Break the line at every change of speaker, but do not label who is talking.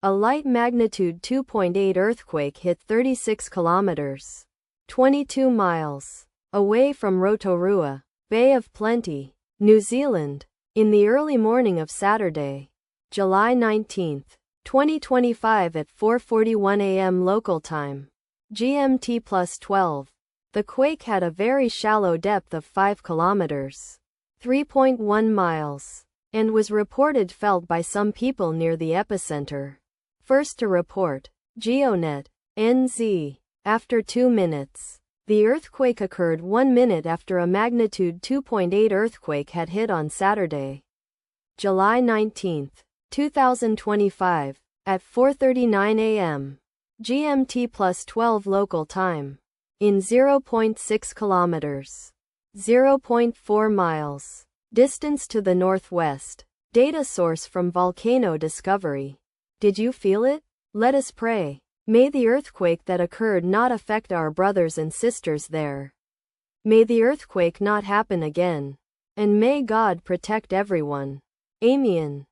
A light magnitude 2.8 earthquake hit 36 kilometers, 22 miles, away from Rotorua, Bay of Plenty, New Zealand, in the early morning of Saturday, July 19, 2025 at 4:41 a.m. local time, GMT+12. The quake had a very shallow depth of 5 kilometers, 3.1 miles, and was reported felt by some people near the epicenter. First to report, GeoNet, NZ. After 2 minutes. The earthquake occurred 1 minute after a magnitude 2.8 earthquake had hit on Saturday, July 19, 2025, at 4:39 a.m. GMT+12 local time, in 0.6 kilometers, 0.4 miles, distance to the northwest. Data source from Volcano Discovery. Did you feel it? Let us pray. May the earthquake that occurred not affect our brothers and sisters there. May the earthquake not happen again. And may God protect everyone. Amen.